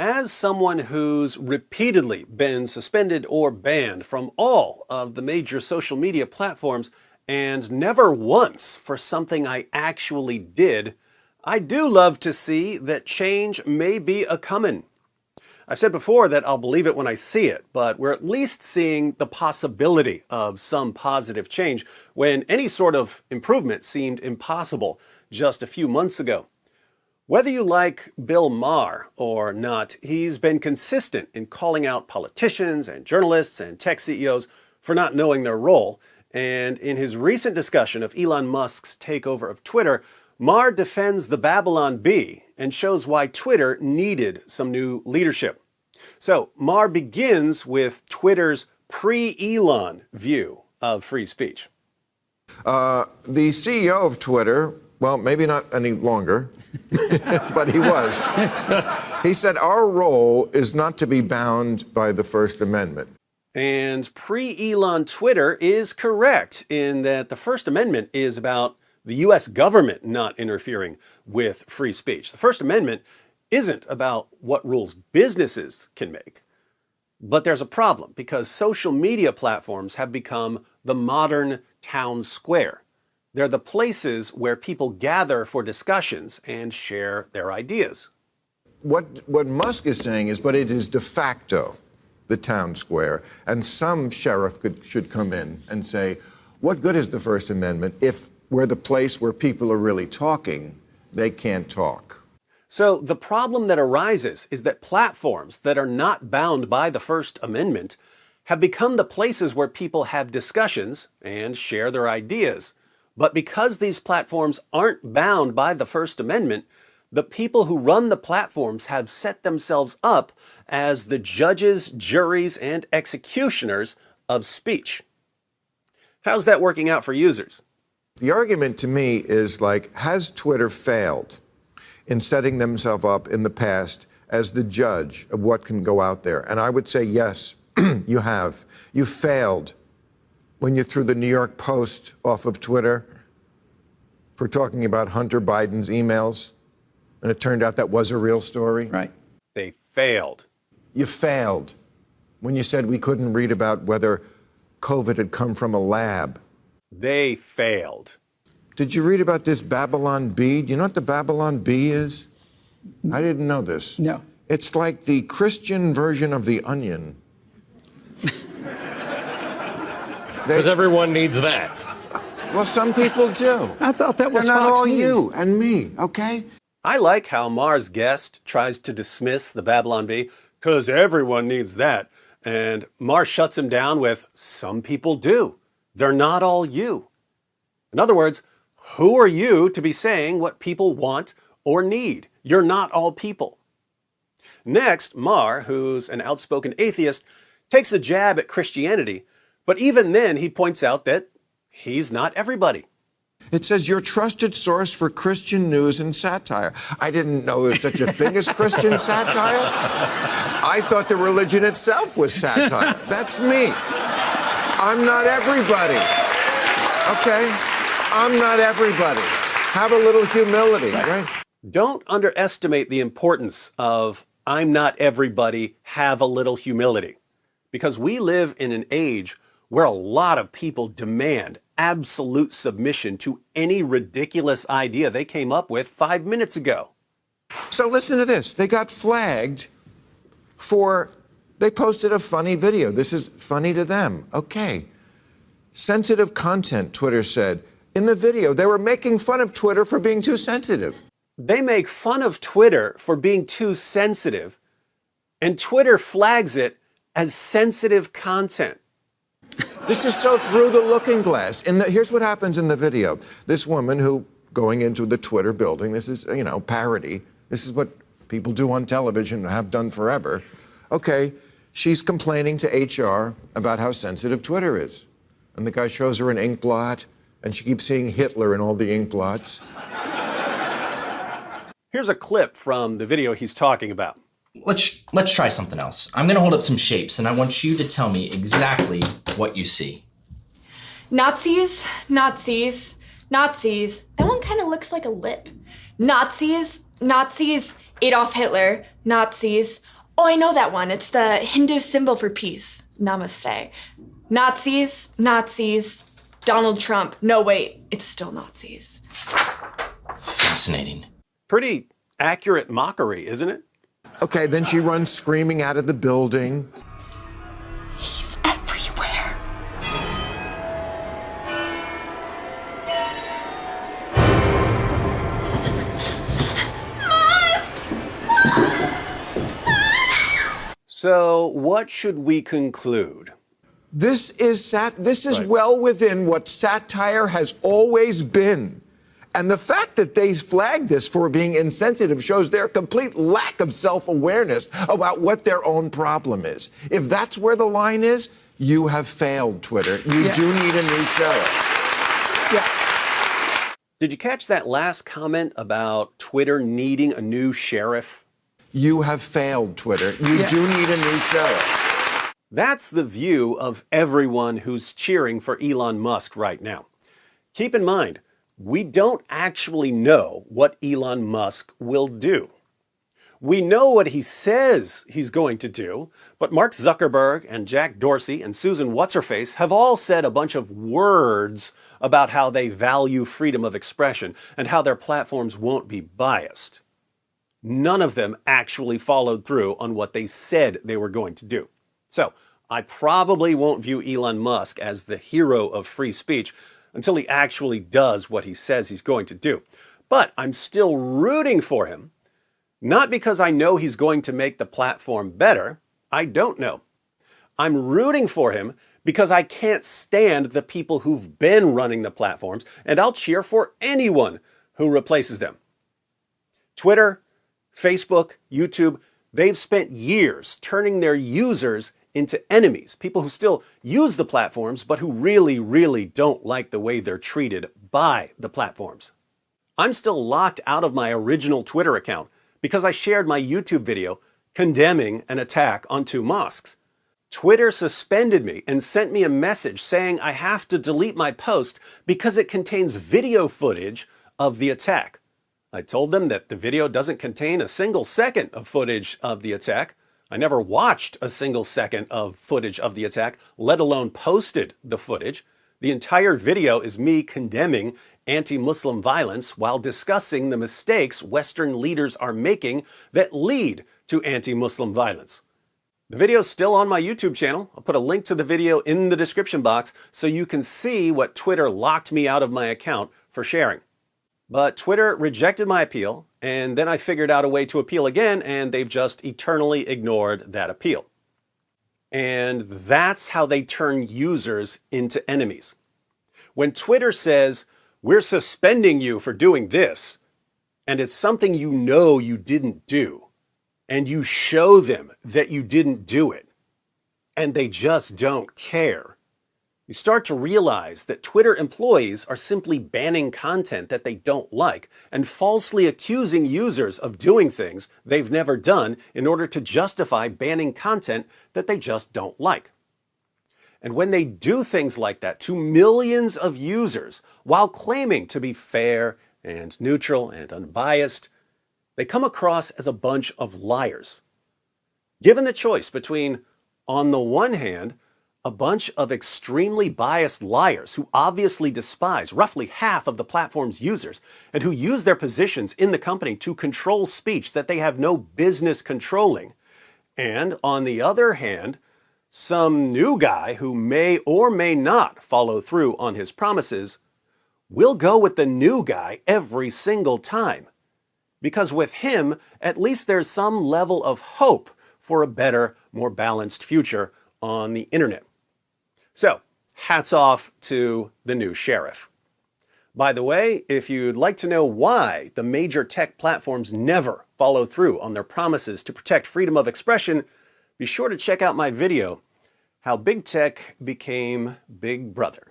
As someone who's repeatedly been suspended or banned from all of the major social media platforms and never once for something I actually did, I do love to see that change may be a-comin'. I've said before that I'll believe it when I see it, but we're at least seeing the possibility of some positive change when any sort of improvement seemed impossible just a few months ago. Whether you like Bill Maher or not, he's been consistent in calling out politicians and journalists and tech CEOs for not knowing their role. And in his recent discussion of Elon Musk's takeover of Twitter, Maher defends the Babylon Bee and shows why Twitter needed some new leadership. So Maher begins with Twitter's pre-Elon view of free speech. The CEO of Twitter, well, maybe not any longer, but he was. He said, our role is not to be bound by the First Amendment. And pre-Elon Twitter is correct in that the First Amendment is about the U.S. government not interfering with free speech. The First Amendment isn't about what rules businesses can make. But there's a problem because social media platforms have become the modern town square. They're the places where people gather for discussions and share their ideas. What Musk is saying is, but it is de facto the town square. And some sheriff should come in and say, what good is the First Amendment if we're the place where people are really talking, they can't talk? So the problem that arises is that platforms that are not bound by the First Amendment have become the places where people have discussions and share their ideas. But because these platforms aren't bound by the First Amendment, the people who run the platforms have set themselves up as the judges, juries, and executioners of speech. How's that working out for users? The argument to me is like, has Twitter failed in setting themselves up in the past as the judge of what can go out there? And I would say, yes, you have. You failed when you threw the New York Post off of Twitter for talking about Hunter Biden's emails. And it turned out that was a real story. Right. They failed. You failed when you said we couldn't read about whether COVID had come from a lab. They failed. Did you read about this Babylon Bee? Do you know what the Babylon Bee is? I didn't know this. No. It's like the Christian version of the Onion. Because everyone needs that. Well, some people do. I thought that was They're not Fox all News. you and me, okay? I like how Maher's guest tries to dismiss the Babylon Bee, because everyone needs that. And Maher shuts him down with, some people do. They're not all you. In other words, who are you to be saying what people want or need? You're not all people. Next, Maher, who's an outspoken atheist, takes a jab at Christianity, but even then he points out that he's not everybody. It says your trusted source for Christian news and satire. I didn't know there was such a thing as Christian satire. I thought the religion itself was satire. That's me. I'm not everybody. Okay? I'm not everybody. Have a little humility, right? Don't underestimate the importance of I'm not everybody, have a little humility. Because we live in an age where a lot of people demand absolute submission to any ridiculous idea they came up with 5 minutes ago. So listen to this. They got flagged they posted a funny video. This is funny to them. Okay. Sensitive content, Twitter said. In the video, they were making fun of Twitter for being too sensitive. They make fun of Twitter for being too sensitive, and Twitter flags it as sensitive content. This is so through the looking glass. Here's what happens in the video. This woman who, going into the Twitter building, this is, parody. This is what people do on television and have done forever. Okay, she's complaining to HR about how sensitive Twitter is. And the guy shows her an ink blot, and she keeps seeing Hitler in all the ink blots. Here's a clip from the video he's talking about. Let's try something else. I'm gonna hold up some shapes and I want you to tell me exactly what you see. Nazis, Nazis, Nazis. That one kind of looks like a lip. Nazis, Nazis, Adolf Hitler, Nazis. Oh, I know that one. It's the Hindu symbol for peace. Namaste. Nazis, Nazis, Donald Trump. No, wait, it's still Nazis. Fascinating. Pretty accurate mockery, isn't it? Okay, then she runs screaming out of the building. He's everywhere. So, what should we conclude? This is well within what satire has always been. And the fact that they flagged this for being insensitive shows their complete lack of self-awareness about what their own problem is. If that's where the line is, you have failed, Twitter. You do need a new sheriff. Yeah. Did you catch that last comment about Twitter needing a new sheriff? You have failed, Twitter. You do need a new sheriff. That's the view of everyone who's cheering for Elon Musk right now. Keep in mind, we don't actually know what Elon Musk will do. We know what he says he's going to do, but Mark Zuckerberg and Jack Dorsey and Susan What's-Her-Face have all said a bunch of words about how they value freedom of expression and how their platforms won't be biased. None of them actually followed through on what they said they were going to do. So, I probably won't view Elon Musk as the hero of free speech until he actually does what he says he's going to do. But I'm still rooting for him, not because I know he's going to make the platform better. I don't know. I'm rooting for him because I can't stand the people who've been running the platforms, and I'll cheer for anyone who replaces them. Twitter, Facebook, YouTube, they've spent years turning their users into enemies, people who still use the platforms, but who really, really don't like the way they're treated by the platforms. I'm still locked out of my original Twitter account because I shared my YouTube video condemning an attack on two mosques. Twitter suspended me and sent me a message saying I have to delete my post because it contains video footage of the attack. I told them that the video doesn't contain a single second of footage of the attack. I never watched a single second of footage of the attack, let alone posted the footage. The entire video is me condemning anti-Muslim violence while discussing the mistakes Western leaders are making that lead to anti-Muslim violence. The video is still on my YouTube channel. I'll put a link to the video in the description box so you can see what Twitter locked me out of my account for sharing. But Twitter rejected my appeal, and then I figured out a way to appeal again, and they've just eternally ignored that appeal. And that's how they turn users into enemies. When Twitter says, "We're suspending you for doing this," and it's something you know you didn't do, and you show them that you didn't do it, and they just don't care, you start to realize that Twitter employees are simply banning content that they don't like and falsely accusing users of doing things they've never done in order to justify banning content that they just don't like. And when they do things like that to millions of users while claiming to be fair and neutral and unbiased, they come across as a bunch of liars. Given the choice between, on the one hand, a bunch of extremely biased liars who obviously despise roughly half of the platform's users and who use their positions in the company to control speech that they have no business controlling, and on the other hand, some new guy who may or may not follow through on his promises, we'll go with the new guy every single time. Because with him, at least there's some level of hope for a better, more balanced future on the internet. So, hats off to the new sheriff. By the way, if you'd like to know why the major tech platforms never follow through on their promises to protect freedom of expression, be sure to check out my video, How Big Tech Became Big Brother.